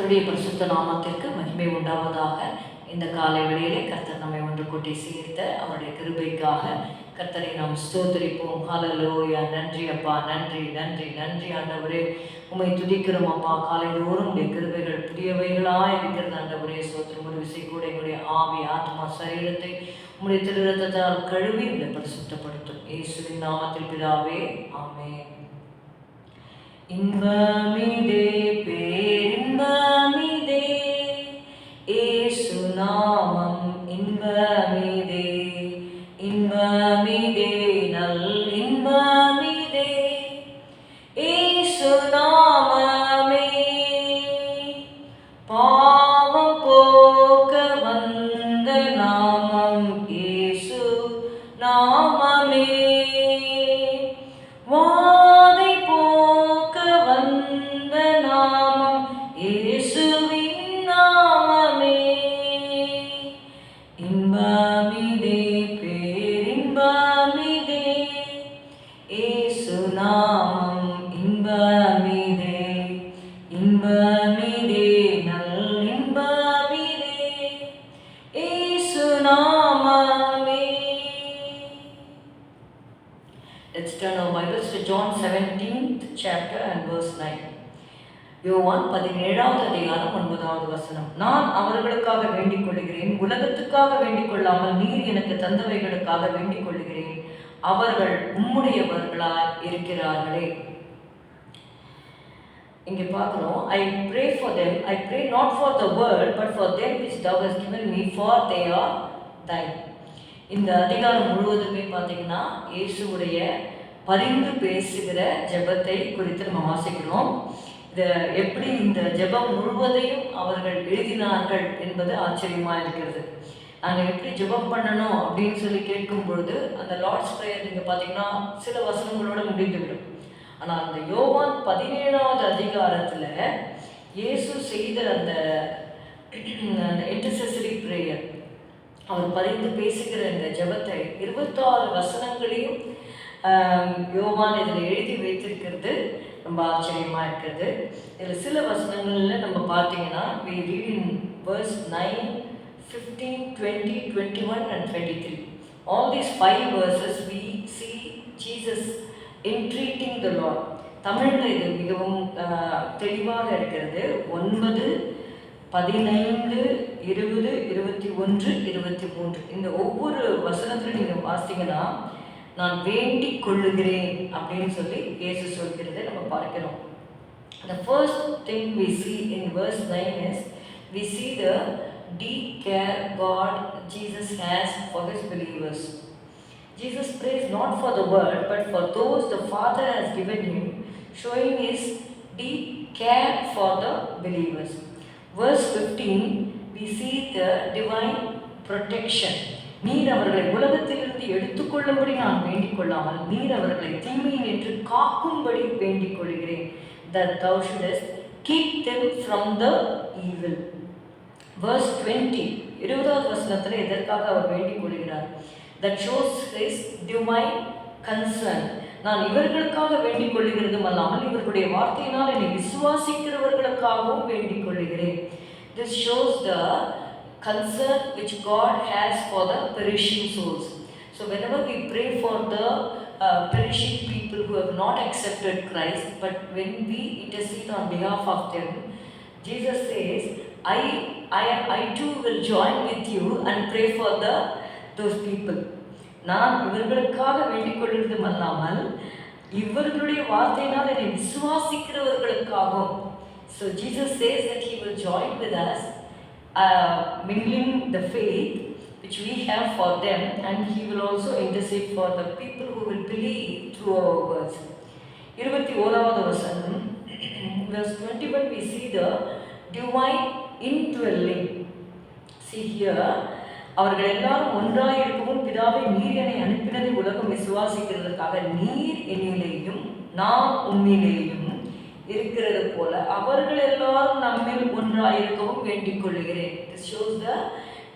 கர்த்தருடைய பரிசுத்த நாமத்திற்கு மகிமை உண்டாவதாக. இந்த காலை வேளையிலே கர்த்தர் நம்மை ஒன்று கூட்டி சேர்த்த அவருடைய கிருபைக்காக கர்த்தரை நாம் ஸ்தோத்திரிப்போம். ஹல்லேலூயா. நன்றி அப்பா, நன்றி நன்றி நன்றி ஆண்டவரே. உம்மை துதிக்கிறோம் அப்பா. காலைதோறும் உடைய கிருபைகள் புதியவைகளாக இருக்கிறது ஆண்டவரே. ஸ்தோத்திரம். ஒரு விசை கூட எங்களுடைய ஆவி ஆத்மா சரீரத்தை உம்முடைய திருரத்தத்தால் கழுவி உங்களை பரிசுத்தப்படுத்தும். இயேசுவின் நாமத்தில் பிதாவே, ஆமென். இன்பமிதே பேரின்பமிதே, இயேசு நாமம் இன்பமிதே, இன்பமிதே நல் இன்பமிதே, இயேசு நாமமே. பாவம் போக்க வந்த நாமம் இயேசு நாமமே. வாதை போக்க வந்த நாமம் இயேசுவின் நாமமே. இன்பமிதே பேரின்பமிதே, இயேசு நாமம் இன்பமிதே, இன்பமிதே நல் இன்பமிதே, இயேசு நாமமே. Let's turn our Bibles to John 17th chapter and verse 9. யோவான் 17வது அதிகாரம் 9வது வசனம். நான் அவர்களுக்காக வேண்டிக் கொள்கிறேன், உலகத்துக்காக வேண்டிக் கொள்ளாமல் நீர் எனக்கு தந்தவைகளுக்காக வேண்டிக் கொள்கிறேன், அவர்கள் உம்முடையவர்களாய் இருக்கிறார்களே. இங்கே பார்க்கிறோம், I pray for them, I pray not for the world, but for them which thou hast given me, for they are thine. இந்த அதிகாரம் முழுவதுமே பார்த்தீங்கன்னா இயேசுவுடைய பரிந்து பேசுகிற ஜெபத்தை குறித்து நம்ம வாசிக்கிறோம். இதை எப்படி இந்த ஜெபம் முழுவதையும் அவர்கள் எழுதினார்கள் என்பது ஆச்சரியமாக இருக்கிறது. நாங்கள் எப்படி ஜெபம் பண்ணணும் அப்படின்னு சொல்லி கேட்கும் பொழுது அந்த லார்ட்ஸ் ப்ரேயர் நீங்கள் பார்த்தீங்கன்னா சில வசனங்களோட முடிந்துவிடும். ஆனால் அந்த யோவான் 17வது அதிகாரத்தில் இயேசு செய்த அந்த இன்டர்செசரி ப்ரேயர், அவர் பரிந்து பேசுகிற இந்த ஜெபத்தை 26 வசனங்களையும் யோவான் இதில் எழுதி வைத்திருக்கிறது ரொம்ப ஆச்சரியமாக இருக்கிறது. இதில் சில வசனங்களில் நம்ம பார்த்தீங்கன்னா we read in verse 9, 15, 20, 21 and 23. All these 5 verses we see Jesus entreating the Lord. தமிழில் இது மிகவும் தெளிவாக இருக்கிறது. 9, 15, 20, 21, 23 இந்த ஒவ்வொரு வசனத்திலும் நீங்கள் பார்த்தீங்கன்னா நான் வேண்டிக் கொள்ளுகிறேன் அப்படின்னு சொல்லி இயேசு சொல்கிறதை நம்ம பார்க்கிறோம். The first thing we see in verse 9 is we see the deep care God Jesus has for his believers. Jesus prays not for the world but for those the Father has given him, showing his deep care for the believers. Verse 15 we see the divine protection. நீர் அவர்களை உலகத்திலிருந்து எடுத்துக்கொள்ளும்படி நான் வேண்டிக் கொள்ளாமல் நீர் அவர்களை தீமையை நின்று காக்கும்படி வேண்டிக் கொள்கிறேன். That thou shouldest keep them from the evil. Verse 20 20வது வசனத்தில் எதற்காக அவர் வேண்டிக் கொள்கிறார்? That shows his divine concern. நான் இவர்களுக்காக வேண்டிக் கொள்ளுகிறதும் அல்லாமல் இவர்களுடைய வார்த்தையினால் என்னை விசுவாசிக்கிறவர்களுக்காகவும் வேண்டிக் கொள்கிறேன். This shows the concern which God has for the perishing souls. So whenever we pray for the perishing people who have not accepted Christ, but when we intercede on behalf of them, Jesus says, I too will join with you and pray for those people. நான் இவர்களுக்காக வேண்டிக் கொள்வதும் அல்லாமல் இவர்களுடைய வார்த்தையினால் என்னை விசுவாசிக்கிறவர்களுக்காகவும். So Jesus says that he will join with us, mingling the faith which we have for them, and he will also intercede for the people who will believe through our words. 21வது வசனம் verse 21 we see the divine indwelling. See here, அவர்கள் எல்லாரும் ஒன்றாய் இருக்கவும் பிதாவை நீர் என்னை அனுப்பினதை உலகம் விசுவாசிக்கிறதற்காக நீர் என்னிலேயும் நான் உம்மிலேயும் இருக்கிறது போல அவர்கள் எல்லாரும் நம்மில் ஒன்றாயிருக்கவும் வேண்டிக் கொள்கிறேன். This shows the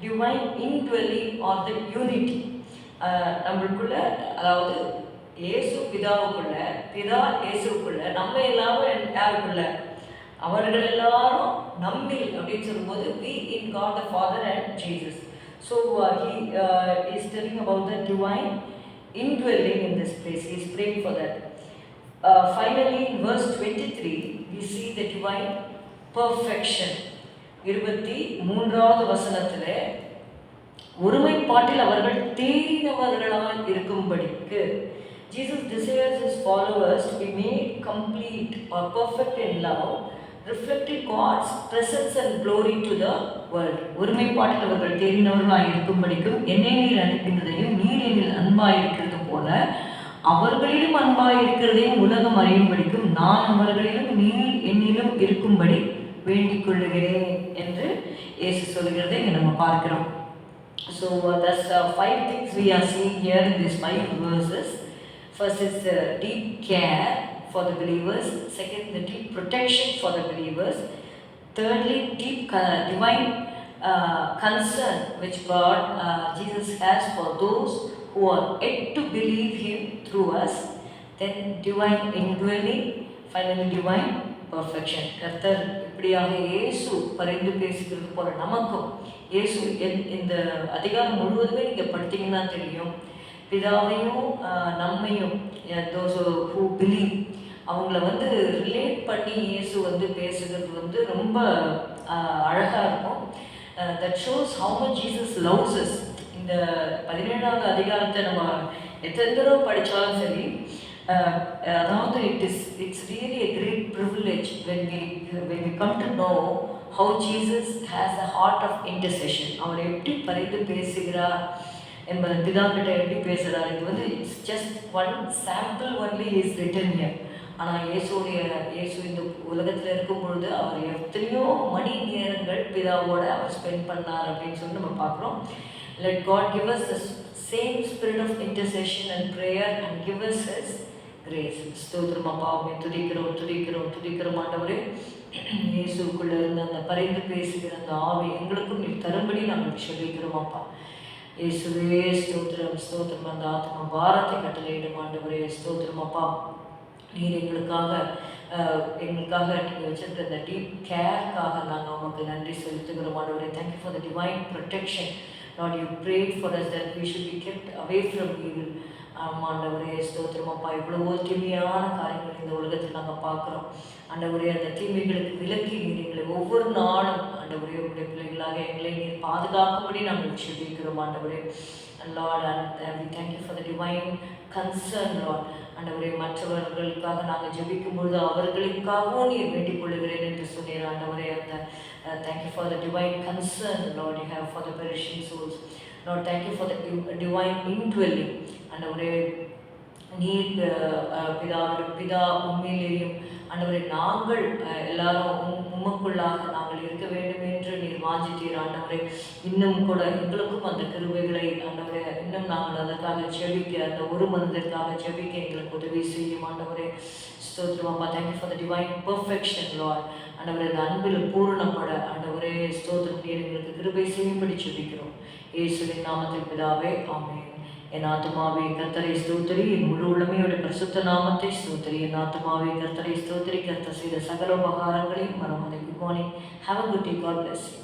divine indwelling or the unity. நம்மளுக்குள்ள, அதாவது இயேசு பிதாவுக்குள்ள, பிதா இயேசுக்குள்ள, நம்ம எல்லாரும் யாருக்குள்ள அவர்கள் எல்லாரும் நம்மில் அப்படின்னு சொல்லும்போது we in God the Father and Jesus. So he is telling about the divine indwelling in this place. He is praying for that. Finally, in verse 23, we see the divine perfection. 23வது வசனத்திலே ஒருமைப்பாட்டில் அவர்கள் தேறினவர்களாய் இருக்கும்படிக்கு Jesus desires his followers to be made complete or perfect in love, reflecting God's presence and glory to the world. ஒருமைப்பாட்டில் அவர்கள் தேறினவர்களாய் இருக்கும்படிக்கும் என்னை நீர் அனுப்பினதையும் நீர் என்னில் அன்பாயிருக்கிறது போல அவர்களிலும் அன்பாயிருக்கிறதையும் உலகம் அறியும்படிக்கும் நான் அவர்களிலும் நீர் என்னிலும் இருக்கும்படி வேண்டிக் கொள்ளுகிறேன் என்று இயேசு சொல்கிறதை இங்கே நம்ம பார்க்கிறோம். So that's 5 things we are seeing here in these 5 verses. First is the deep care for the believers. Second, the deep protection for the believers. Thirdly, deep divine concern which God, Jesus has for those who are yet to believe Him through us. Then divine indwelling. Finally, divine perfection. கர்த்தர் இப்படியாக இயேசு பரிந்து பேசுகிறது போல நமக்கும் இயேசு இந்த அதிகாரம் முழுவதுமே நீங்கள் படித்தீங்கன்னா தெரியும். பிதாவையும் நம்மையும் those who believe அவங்கள ரிலேட் பண்ணி இயேசு பேசுகிறது ரொம்ப அழகாக இருக்கும். That shows how much Jesus loves us. இந்த 17வது அதிகாரத்தை நம்ம எத்தனை தடவை படித்தாலும் சரி, அதாவது it's really a great privilege when we come to know how Jesus has a heart of intercession. அவர் எப்படி பரிந்து பேசுகிறார் என்பது, பிதா கிட்ட எப்படி பேசுகிறார், இது it's just one sample only is written here. ஆனால் இயேசு இந்த உலகத்தில் இருக்கும் பொழுது அவர் எத்தனையோ மணி நேரங்கள் பிதாவோட அவர் ஸ்பெண்ட் பண்ணார் அப்படின்னு சொல்லி நம்ம பார்க்குறோம். Let God give us the same spirit of intercession and prayer and give us His grace. ஸ்தோத்திரம் அப்பா, உம்மை துதிக்கிறோம் ஆண்டவரே. இயேசுக்குள்ள இருந்த அந்த பரிந்து பேசுகிற அந்த ஆவி எங்களுக்கும் நீ தரும்படி நாங்கள் சொல்லிக்கிறோம் அப்பா. இயேசுவே ஸ்தோத்திரம். அந்த ஆத்மா பாரத்தை கட்டளையிடும் ஆண்டவரே. ஸ்தோத்திரம் அப்பா, நீர் எங்களுக்காக நீங்கள் வச்சிருக்கிற இந்த டீப் கேருக்காக நாங்கள் உங்களுக்கு நன்றி செலுத்துகிறோம் ஆண்டவரே. Thank you for the divine protection. Lord, you prayed for us that we should be kept away from evil. ஆண்டவரே ஸ்தோத்திரம் அப்பா, இவ்வளவோ தீமையான காரியங்கள் இந்த உலகத்தில் நாங்கள் பார்க்குறோம் ஆண்டவரே. அந்த தீமைகளுக்கு விலக்கி நீர் எங்களை ஒவ்வொரு நாளும் ஆண்டவரே உங்களுடைய பிள்ளைகளாக எங்களை நீர் பாதுகாக்கும்படி நாங்கள் செபிக்கிறோம் ஆண்டவரே. Lord, and we thank you for the divine concern, Lord. ஆண்டவரே, மற்றவர்களுக்காக நாங்கள் ஜெபிக்கும் பொழுது அவர்களுக்காகவும் நீர் வேண்டிக் கொள்ளுகிறேன் என்று சொன்னீர் ஆண்டவரே. அந்த thank you for the divine concern, Lord, you have for the perishing souls. Lord, thank you for the divine indwelling. ஆண்டவரே, நீர் பிதா உண்மையிலேயும் ஆண்டவரே நாங்கள் எல்லாரும் உமக்குள்ளாக நாங்கள் இருக்க வேண்டும் என்று நீர் வாஞ்சித்தீர் ஆண்டவரே. இன்னும் கூட எங்களுக்கும் அந்த கிருபைகளை ஆண்டவரே இன்னும் நாங்கள் அதற்காக ஜெபிக்க, அந்த ஒரு மனதிற்காக ஜெபிக்க எங்களுக்கு உதவி செய்யும் ஆண்டவரே. ஸ்தோத்திரம் அப்பா. Thank you for the divine perfection Lord. ஆண்டவரே, அந்த அன்பில் பூரணப்பட ஆண்டவரே ஸ்தோத்திரம் நீர் எங்களுக்கு கிருபை செய்யும்படி ஜெபிக்கிறோம் இயேசுவின் நாமத்தில் பிதாவே, ஆமென். என் ஆத்துமாவே கர்த்தரை ஸ்தோத்திரி, என் முழு உள்ளமையோட பரிசுத்த நாமத்தை ஸ்தோத்திரி. என் ஆத்துமாவே கர்த்தரை ஸ்தோத்திரி, கர்த்தர் செய்த சகல உபகாரங்களையும் மறவாதே. Good morning. Have a good day. God bless you.